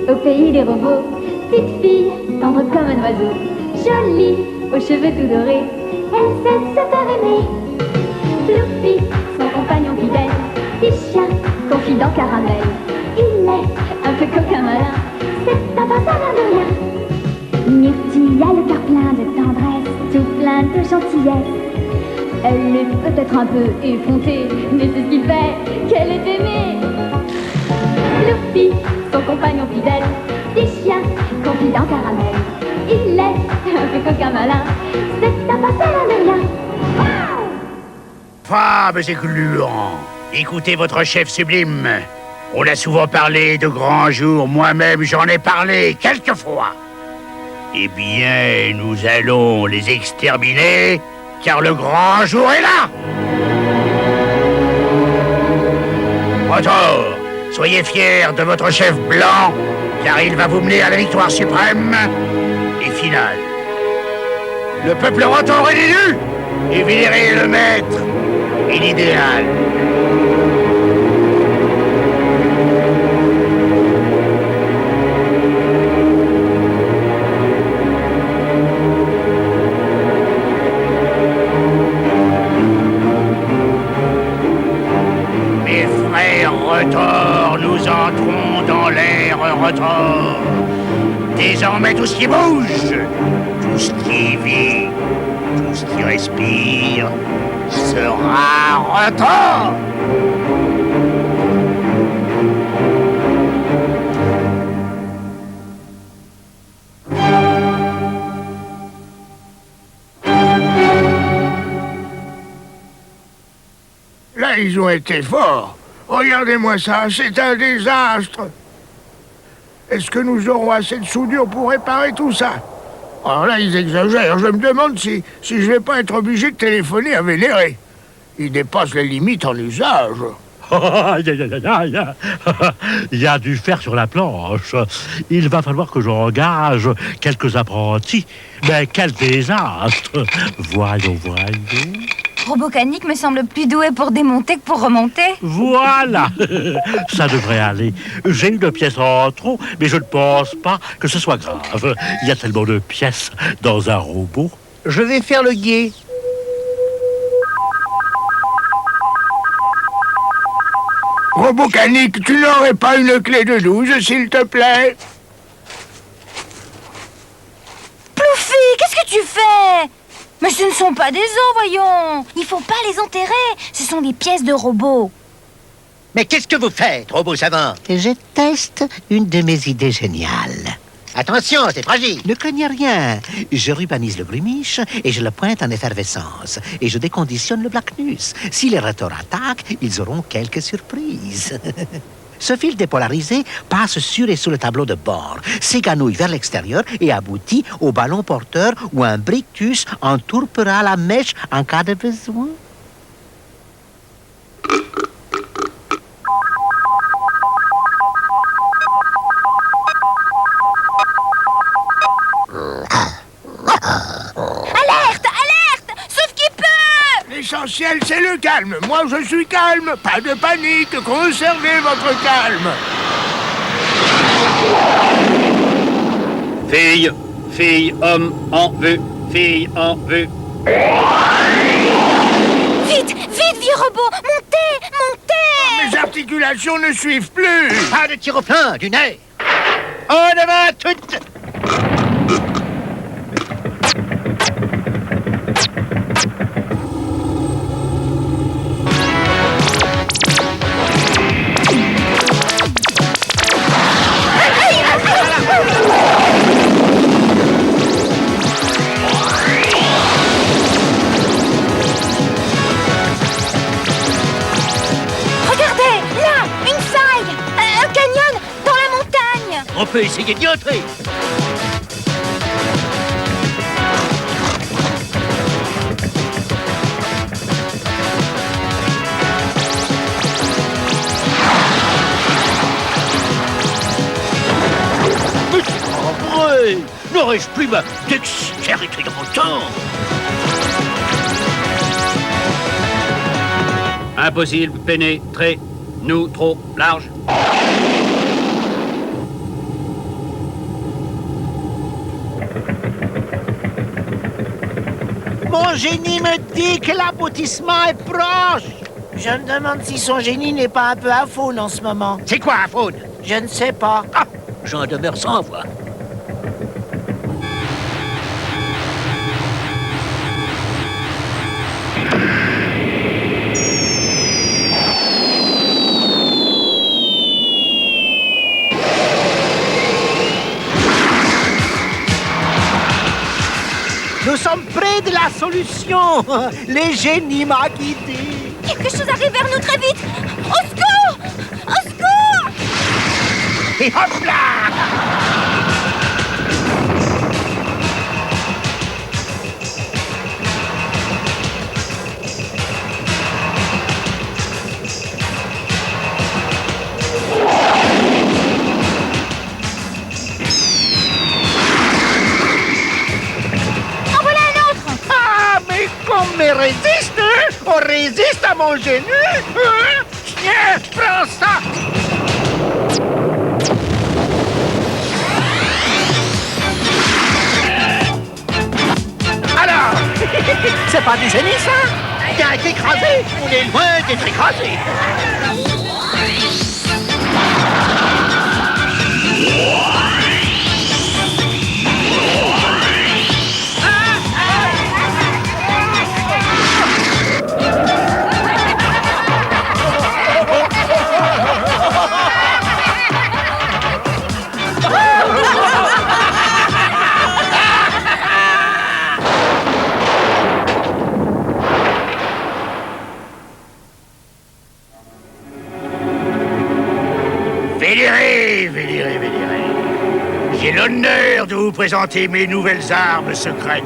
au pays des robots. Petite fille, tendre comme un oiseau, jolie, aux cheveux tout dorés, elle sait se faire aimer. Fluffy, son compagnon fidèle, petit chien, confident caramel. Il est un peu coquin malin, c'est un partenaire de rien. Myrtille a le cœur plein de tendresse, tout plein de gentillesse. Elle est peut-être un peu effrontée, mais c'est ce qui fait qu'elle est aimée. Fluffy, son compagnon fidèle, petit chien, confident caramel. Il est un peu coquin malin, c'est un partenaire de rien. Fables et gluants, écoutez votre chef sublime. On a souvent parlé de grands jours, moi-même j'en ai parlé quelquefois. Eh bien, nous allons les exterminer, car le grand jour est là. Rotor, soyez fiers de votre chef blanc, car il va vous mener à la victoire suprême et finale. Le peuple Rotor est l'élu, et vénérez le maître et l'idéal. Mes frères Rotor, nous entrons dans l'ère Rotor. Désormais, tout ce qui bouge, tout ce qui vit, tout ce qui respire sera Rotor. Là, ils ont été forts. Regardez-moi ça, c'est un désastre. Est-ce que nous aurons assez de soudure pour réparer tout ça? Alors là, ils exagèrent. Je me demande si je vais pas être obligé de téléphoner à Vénéré. Ils dépassent les limites en usage. Il y a du fer sur la planche. Il va falloir que j'engage quelques apprentis. Mais quel désastre! Voyons. Robocanique me semble plus doué pour démonter que pour remonter. Voilà. Ça devrait aller. J'ai une pièce en trop, mais je ne pense pas que ce soit grave. Il y a tellement de pièces dans un robot. Je vais faire le guet. Robocanique, tu n'aurais pas une clé de 12, s'il te plaît? Plouffi, qu'est-ce que tu fais? Mais ce ne sont pas des os, voyons. Il faut pas les enterrer. Ce sont des pièces de robots. Mais qu'est-ce que vous faites, robot savant? Je teste une de mes idées géniales. Attention, c'est fragile. Ne craignez rien. Je rubanise le grumiche et je le pointe en effervescence. Et je déconditionne le Blacknus. Si les Rotors attaquent, ils auront quelques surprises. Ce fil dépolarisé passe sur et sous le tableau de bord, s'éganouille vers l'extérieur et aboutit au ballon porteur où un Brictus entourpera la mèche en cas de besoin. Alerte! Sauf qui peut! L'essentiel, c'est le calme. Moi, je suis calme. Pas de panique. Conservez votre calme. Fille, homme en vue. Fille en vue. Vite, vieux robot! Montez! Mes articulations ne suivent plus. Pas de tir au plein, du nez. En avant, toutes. Regardez, là, une faille! Un canyon dans la montagne! On peut essayer d'y entrer. Mais c'est pas vrai. N'aurais-je plus ma dextérité de rotor? Impossible, pénétrer. Nous, trop large. Mon génie me dit que l'aboutissement est proche. Je me demande si son génie n'est pas un peu à faune en ce moment. C'est quoi un faune? Je ne sais pas. Ah, j'en demeure sans voix. Nous sommes près de la solution. Le génie m'a guidé. Quelque chose arrive vers nous très vite. Au secours! Au secours! Et hop là! En voilà un autre! Ah, mais qu'on me résiste, hein? On résiste à mon génie, hein? Tiens, prends ça! Alors, C'est pas du génie, ça? Il a été écrasé. On est loin d'être écrasé. Vénéré, j'ai l'honneur de vous présenter mes nouvelles armes secrètes.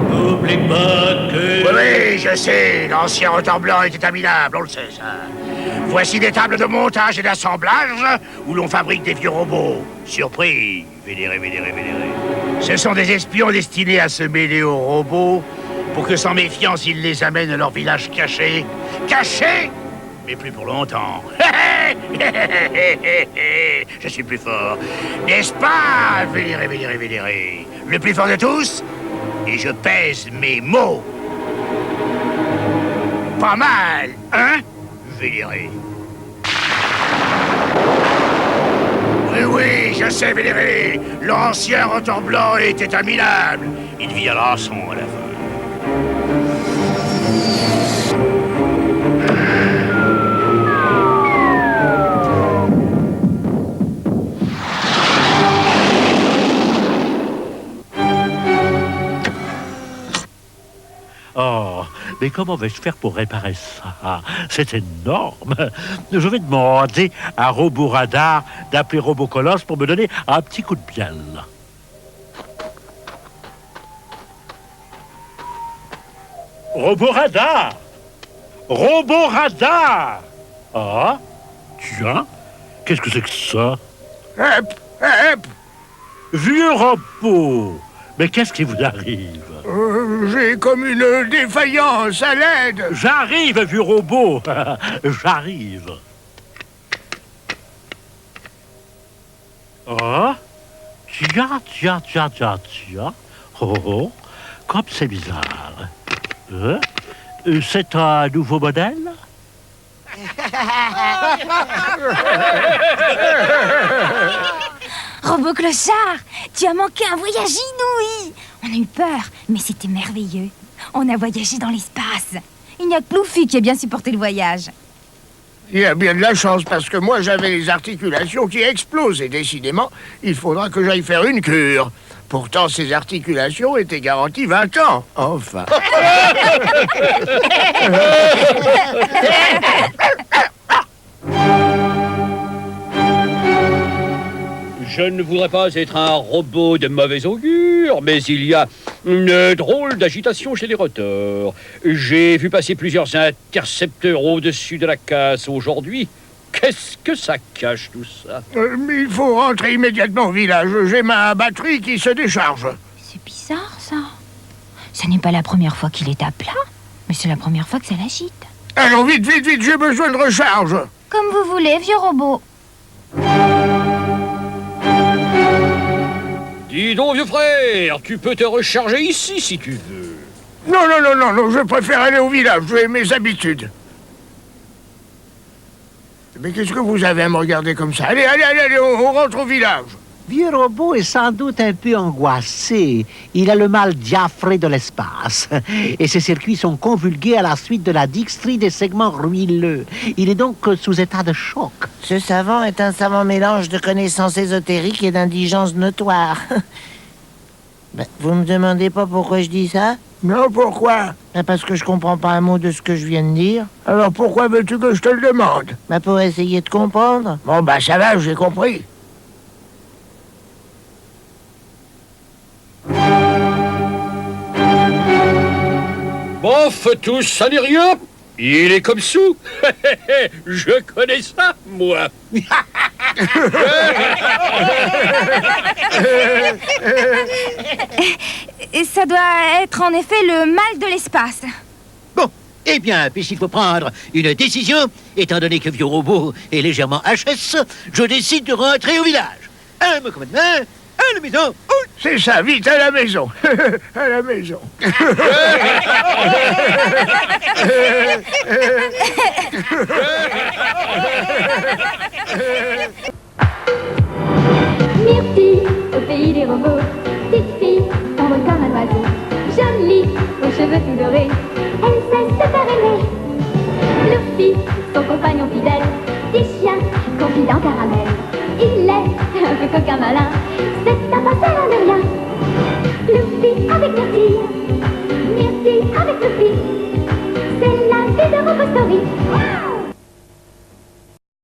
N'oublie pas que... Oui, je sais, l'ancien rotor blanc était abominable, on le sait, ça. Voici des tables de montage et d'assemblage où l'on fabrique des vieux robots. Surpris, vénéré. Ce sont des espions destinés à se mêler aux robots pour que, sans méfiance, ils les amènent à leur village caché. Caché, mais plus pour longtemps. Je suis plus fort. N'est-ce pas, vénéré? Le plus fort de tous? Et je pèse mes mots. Pas mal, hein, vénéré? Oui, je sais, vénéré. L'ancien rotor blanc était un minable. Il vit à rançon à la fin. Oh, mais comment vais-je faire pour réparer ça? C'est énorme. Je vais demander à Robot Radar d'appeler Robocolosse pour me donner un petit coup de pielle. Robot Radar! Robot Radar! Ah, tiens, qu'est-ce que c'est que ça? Hep! Vieux robot! Mais qu'est-ce qui vous arrive? J'ai comme une défaillance à l'aide. J'arrive, vieux robot! J'arrive. Ah, tiens. Oh, comme c'est bizarre. C'est un nouveau modèle? Robot Clochard, tu as manqué un voyage inouï. On a eu peur, mais c'était merveilleux. On a voyagé dans l'espace. Il n'y a que Plouffi qui a bien supporté le voyage. Il y a bien de la chance parce que moi j'avais les articulations qui explosent et décidément, il faudra que j'aille faire une cure. Pourtant, ces articulations étaient garanties 20 ans. Enfin. Je ne voudrais pas être un robot de mauvais augure, mais il y a une drôle d'agitation chez les rotors. J'ai vu passer plusieurs intercepteurs au-dessus de la casse aujourd'hui. Qu'est-ce que ça cache, tout ça? Il faut rentrer immédiatement au village. J'ai ma batterie qui se décharge. C'est bizarre, ça. Ce n'est pas la première fois qu'il est à plat, mais c'est la première fois que ça l'agite. Allons, vite, j'ai besoin de recharge. Comme vous voulez, vieux robot. Dis donc, vieux frère, tu peux te recharger ici si tu veux. Non, non, non, non, non, je préfère aller au village, j'ai mes habitudes. Mais qu'est-ce que vous avez à me regarder comme ça? Allez, allez, allez, allez, on rentre au village. Vieux robot est sans doute un peu angoissé. Il a le mal diaphré de l'espace. Et ses circuits sont convulgués à la suite de la dixtrie des segments ruineux. Il est donc sous état de choc. Ce savant est un savant mélange de connaissances ésotériques et d'indigence notoire. Ben, vous me demandez pas pourquoi je dis ça? Non, pourquoi? Ben, parce que je comprends pas un mot de ce que je viens de dire. Alors pourquoi veux-tu que je te le demande? Ben, pour essayer de comprendre. Bon, bah ça va, j'ai compris. Bof, tous, ça n'est rien. Il est comme sous. Je connais ça, moi. Et ça doit être en effet le mal de l'espace. Bon, eh bien, puisqu'il faut prendre une décision, étant donné que Vieux Robot est légèrement HS, je décide de rentrer au village. Un me commandement, à la maison. C'est ça, vite à la maison. À la maison. Myrtille, au pays des robots, petite fille, s'envole comme un oiseau. Jolie, aux cheveux tout dorés, elle sait se faire aimer. Fluffy, son compagnon fidèle, petit chien, confident caramel. Il est un peu coquin malin, c'est un passeur à ne rien. Fluffy avec Myrtille, Myrtille avec Fluffy, c'est la vie de Robo Story.